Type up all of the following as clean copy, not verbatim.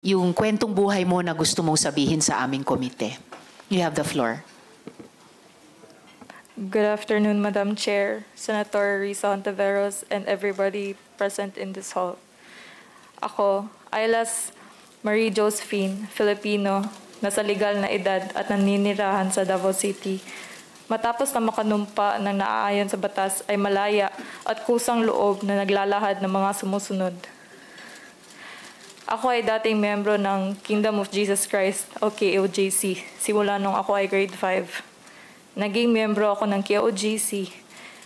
yung kwentong buhay mo na gusto mong sabihin sa aming komite. You have the floor. Good afternoon, Madam Chair, Senator Risa Hontiveros, and everybody present in this hall. Ako, Ailas Marie Josephine, Filipino, nasa legal na edad at naninirahan sa Davao City. Matapos na makanumpa ng naaayon sa batas ay malaya at kusang loob na naglalahad ng mga sumusunod. Ako ay dating membro ng Kingdom of Jesus Christ o KOJC simula nung ako ay grade 5. Naging membro ako ng KOJC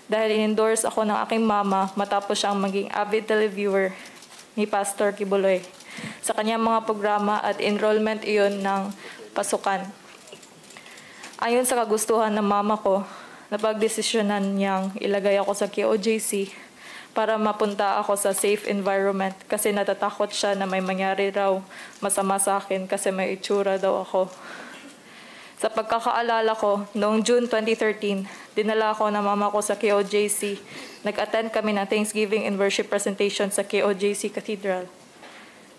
dahil in-endorse ako ng aking mama matapos siyang maging avid televiewer ni Pastor Kibuloy sa kanyang mga programa at enrollment iyon ng pasukan. Ayon sa kagustuhan ng mama ko, napagdesisyonan niyang ilagay ako sa KOJC para mapunta ako sa safe environment kasi natatakot siya na may mangyari raw masama sa akin kasi may itsura daw ako. Sa pagkakaalala ko, noong June 2013, dinala ako ng mama ko sa KOJC. Nag-attend kami ng Thanksgiving and Worship presentation sa KOJC Cathedral.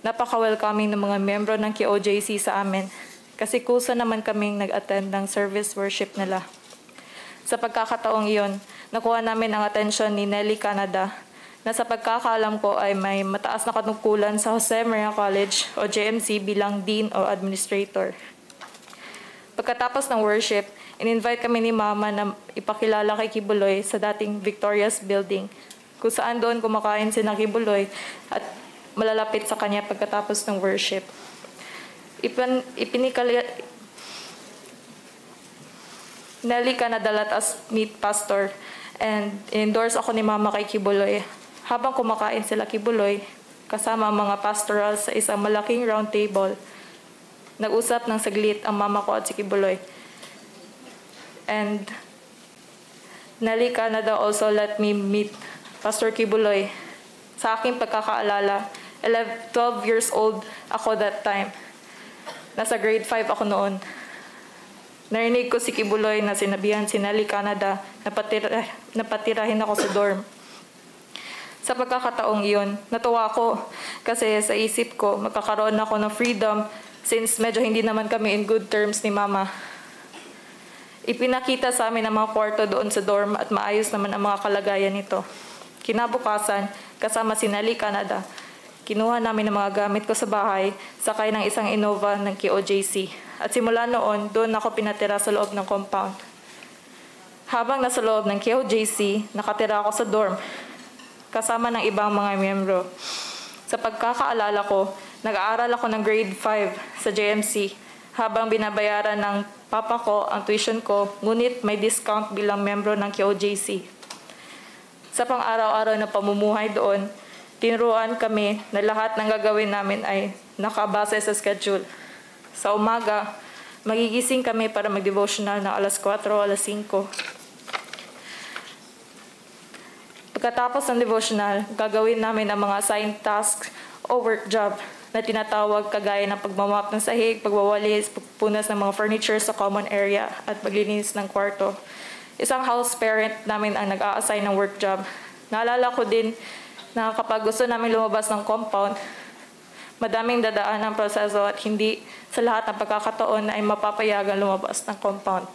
Napaka-welcoming ng mga membro ng KOJC sa amin kasi kusa naman kaming nag-attend ng service worship nila. Sa pagkakataong iyon, nakuha namin ang atensyon ni Nelly Canada na sa pagkakaalam ko ay may mataas na katungkulan sa Jose Maria College o JMC bilang Dean o Administrator. Pagkatapos ng worship, in-invite kami ni Mama na ipakilala kay Kibuloy sa dating Victoria's Building, kung saan doon kumakain si Kibuloy at malalapit sa kanya pagkatapos ng worship. Nelly Canada let us meet Pastor and endorse ako ni Mama kay Kibuloy. Habang kumakain sila Kibuloy, kasama ang mga pastorals sa isang malaking round table, nag-usap ng saglit ang mama ko at si Kibuloy. And Nelly Canada also let me meet Pastor Kibuloy. Sa aking pagkakaalala, 12 years old ako that time. Nasa grade 5 ako noon. Narinig ko si Kibuloy na sinabihan si Nelly Canada na patirahin ako sa dorm. Sa pagkakataong iyon, natuwa ako kasi sa isip ko magkakaroon ako ng freedom since medyo hindi naman kami in good terms ni Mama. Ipinakita sa amin ang mga kwarto doon sa dorm at maayos naman ang mga kalagayan nito. Kinabukasan, kasama si Nelly Canada, kinuha namin ang mga gamit ko sa bahay, sakay ng isang Innova ng KOJC. At simula noon, doon ako pinatira sa loob ng compound. Habang nasa loob ng KOJC, nakatira ako sa dorm, kasama ng ibang mga miyembro. Sa pagkakaalala ko, nag-aaral ako ng grade 5 sa JMC habang binabayaran ng papa ko ang tuition ko, ngunit may discount bilang membro ng KOJC. Sa pang-araw-araw na pamumuhay doon, tinuruan kami na lahat ng gagawin namin ay nakabase sa schedule. Sa umaga, magigising kami para mag-devotional ng alas 4 o alas 5. Pagkatapos ng devotional, gagawin namin ang mga assigned tasks o work job na tinatawag kagaya ng pagmamap ng sahig, pagwawalis, pagpunas ng mga furniture sa common area at paglilinis ng kwarto. Isang house parent namin ang nag-a-assign ng work job. Naalala ko din na kapag gusto namin lumabas ng compound, madaming dadaan ang proseso at hindi sa lahat ng pagkakataon ay mapapayagan lumabas ng compound.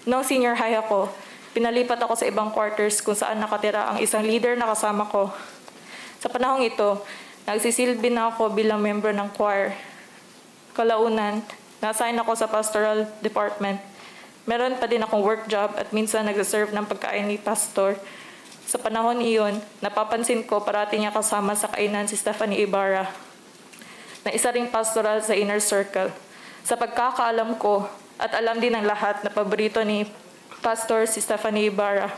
Noong senior high ako, pinalipat ako sa ibang quarters kung saan nakatira ang isang leader na kasama ko. Sa panahong ito, nagsisilbi na ako bilang member ng choir. Kalaunan, na-assign ako sa pastoral department. Meron pa din akong work job at minsan nagsaserve ng pagkain ni pastor. Sa panahon iyon, napapansin ko parati niya kasama sa kainan si Stephanie Ibarra, na isa ring pastoral sa inner circle. Sa pagkakaalam ko at alam din ng lahat na paborito ni Pastor si Stephanie Ibarra.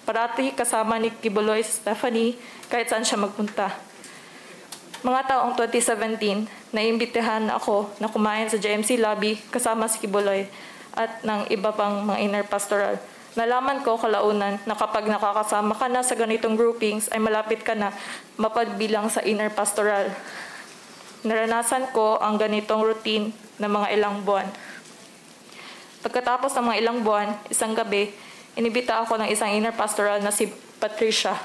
Parati kasama ni Kibuloy si Stephanie kahit saan siya magpunta. Mga taong 2017, naimbitahan ako na kumain sa JMC lobby kasama si Kibuloy at ng iba pang mga inner pastoral. Nalaman ko kalaunan na kapag nakakasama ka na sa ganitong groupings ay malapit ka na mapagbilang sa inner pastoral. Naranasan ko ang ganitong routine ng mga ilang buwan. Pagkatapos ng mga ilang buwan, isang gabi, inibita ako ng isang inner pastoral na si Patricia.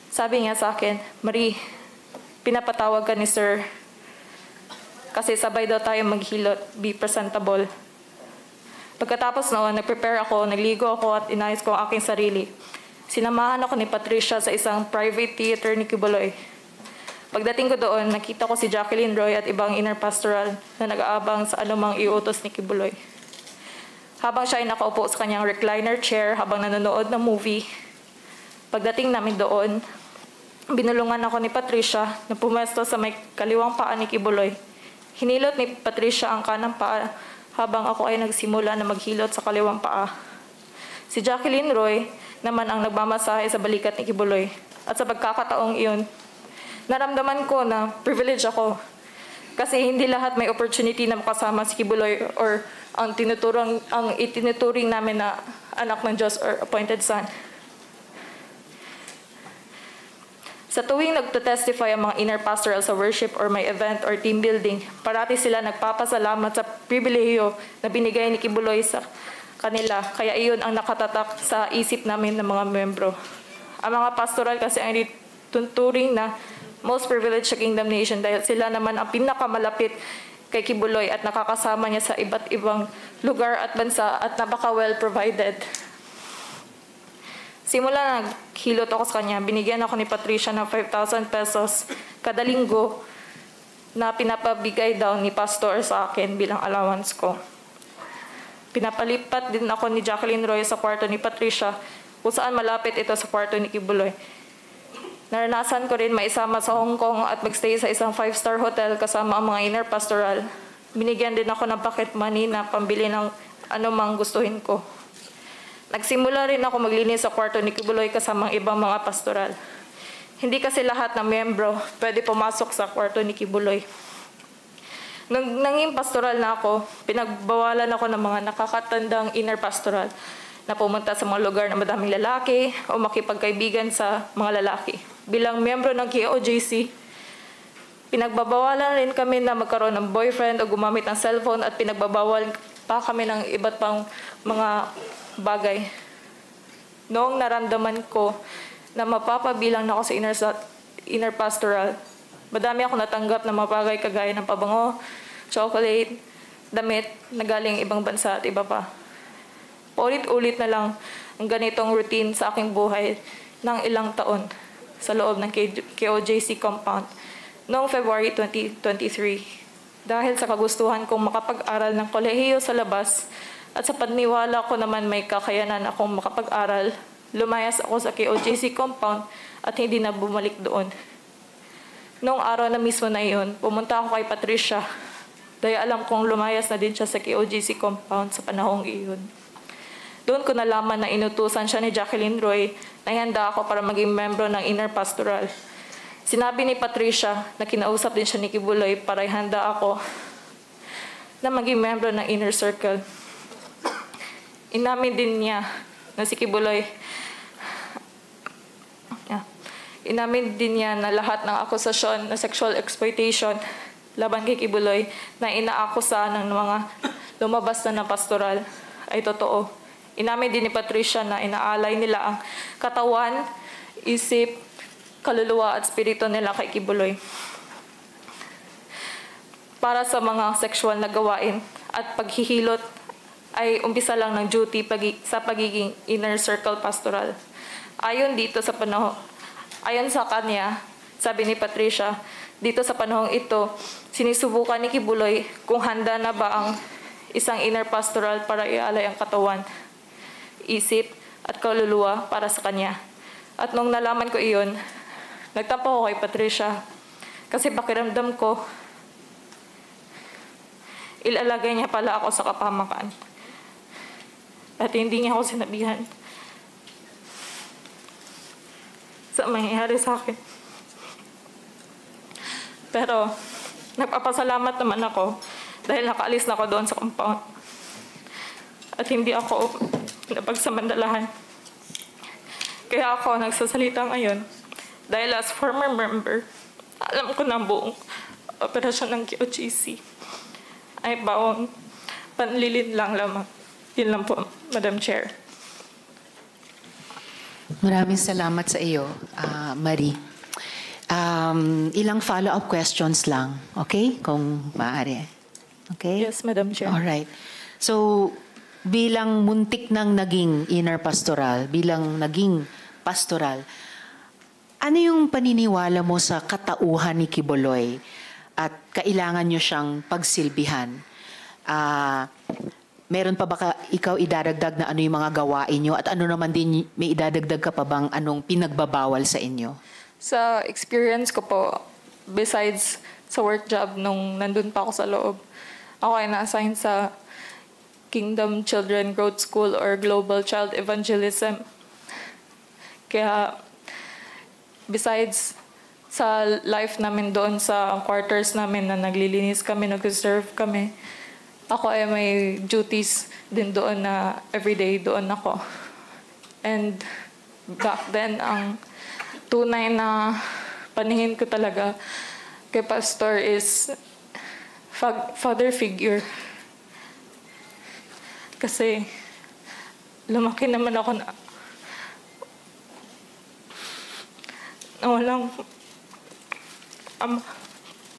Sabi niya sa akin, Marie, pinapatawag ka ni Sir kasi sabay daw tayo maghilot, be presentable. Pagkatapos noon, nag-prepare ako, nagligo ako at inayos ko ang aking sarili. Sinamahan ako ni Patricia sa isang private theater ni Kibuloy. Pagdating ko doon, nakita ko si Jacqueline Roy at ibang inner pastoral na nag-aabang sa anumang iutos ni Kibuloy. Habang siya ay nakaupo sa kanyang recliner chair habang nanonood ng movie, pagdating namin doon, binulungan ako ni Patricia na pumesto sa may kaliwang paa ni Kibuloy. Hinilot ni Patricia ang kanang paa habang ako ay nagsimula na maghilot sa kaliwang paa. Si Jacqueline Roy naman ang nagmamasahe sa balikat ni Kibuloy. At sa pagkakataong iyon, naramdaman ko na privilege ako. Kasi hindi lahat may opportunity na makasama si Kibuloy or ang itinuturing namin na anak ng Diyos or appointed son. Sa tuwing nagtotestify ang mga inner pastoral sa worship or may event or team building, parati sila nagpapasalamat sa pribilehiyo na binigay ni Kibuloy sa kanila. Kaya iyon ang nakatatak sa isip namin ng mga membro. Ang mga pastoral kasi ang tuturing na most privileged sa Kingdom Nation dahil sila naman ang pinakamalapit kay Kibuloy at nakakasama niya sa iba't ibang lugar at bansa at napaka-well provided. Simula na naghilot ako sa kanya, binigyan ako ni Patricia ng 5,000 pesos kada linggo na pinapabigay daw ni pastor sa akin bilang allowance ko. Pinapalipat din ako ni Jacqueline Roy sa kwarto ni Patricia kung saan malapit ito sa kwarto ni Kibuloy. Naranasan ko rin maisama sa Hong Kong at magstay sa isang 5-star hotel kasama ang mga inner pastoral. Binigyan din ako ng pocket money na pambili ng anumang gustuhin ko. Nagsimula rin ako maglinis sa kwarto ni Kibuloy kasama ang ibang mga pastoral. Hindi kasi lahat ng membro pwede pumasok sa kwarto ni Kibuloy. Nung nanging pastoral na ako, pinagbawalan ako ng mga nakakatandang inner pastoral na pumunta sa mga lugar na madaming lalaki o makipagkaibigan sa mga lalaki. Bilang miyembro ng KOJC, pinagbabawalan rin kami na magkaroon ng boyfriend o gumamit ng cellphone at pinagbabawal pa kami ng iba't pang mga bagay. Noong naramdaman ko na mapapabilang na ako sa inner pastoral, madami ako natanggap na mga bagay kagaya ng pabango, chocolate, damit na galing ibang bansa at iba pa. Paulit-ulit na lang ang ganitong routine sa aking buhay ng ilang taon sa loob ng KOJC compound noong February 2023. Dahil sa kagustuhan kong makapag-aral ng kolehiyo sa labas at sa paniniwala ko naman may kakayanan akong makapag-aral, lumayas ako sa KOJC compound at hindi na bumalik doon. Noong araw na mismo na iyon, pumunta ako kay Patricia dahil alam kong lumayas na din siya sa KOJC compound sa panahong iyon. Doon ko nalaman na inutusan siya ni Jacqueline Roy na ihanda ako para maging membro ng inner pastoral. Sinabi ni Patricia na kinausap din siya ni Kibuloy para ihanda ako na maging membro ng inner circle. Inamin din niya na si Kibuloy, inamin din niya na lahat ng akusasyon na sexual exploitation laban kay Kibuloy na inaakusa ng mga lumabas na pastoral ay totoo. Inamin din ni Patricia na inaalay nila ang katawan, isip, kaluluwa at spirito nila kay Kibuloy para sa mga sexual na gawain at paghihilot ay umpisa lang ng duty sa pagiging inner circle pastoral. Ayon sa kanya, sabi ni Patricia, dito sa panahong ito, sinisubukan ni Kibuloy kung handa na ba ang isang inner pastoral para ialay ang katawan, isip at kaluluwa para sa kanya. At nung nalaman ko iyon, nagtampo ako kay Patricia kasi pakiramdam ko, ilalagay niya pala ako sa kapahamakan. At hindi niya ako sinabihan sa mangyayari sa akin. Pero nagpapasalamat naman ako dahil nakaalis na ako doon sa compound. At hindi ako napagsamandalahan. Kaya ako nagsasalita ngayon dahil as former member, alam ko na ang buong operasyon ng KOJC ay bawang panlilin lang lamang. Yun lang po, Madam Chair. Maraming salamat sa iyo, Marie. Ilang follow-up questions lang, okay? Kung maaari. Okay? Yes, Madam Chair. Alright. So, bilang muntik nang naging inner pastoral, bilang naging pastoral, ano yung paniniwala mo sa katauhan ni Quiboloy at kailangan nyo siyang pagsilbihan? Meron pa ba ikaw idadagdag na ano yung mga gawain nyo at ano naman din may idadagdag ka pa bang anong pinagbabawal sa inyo? Sa experience ko po, besides sa work job nung nandun pa ako sa loob, ako ay na-assign sa Kingdom Children Growth School or Global Child Evangelism. Kaya besides sa life namin doon sa quarters namin na naglilinis kami, nag-serve kami, ako ay may duties din doon na everyday doon ako. And back then, ang tunay na paningin ko talaga kay Pastor is father figure. Kasi lumaki naman ako na walang ama.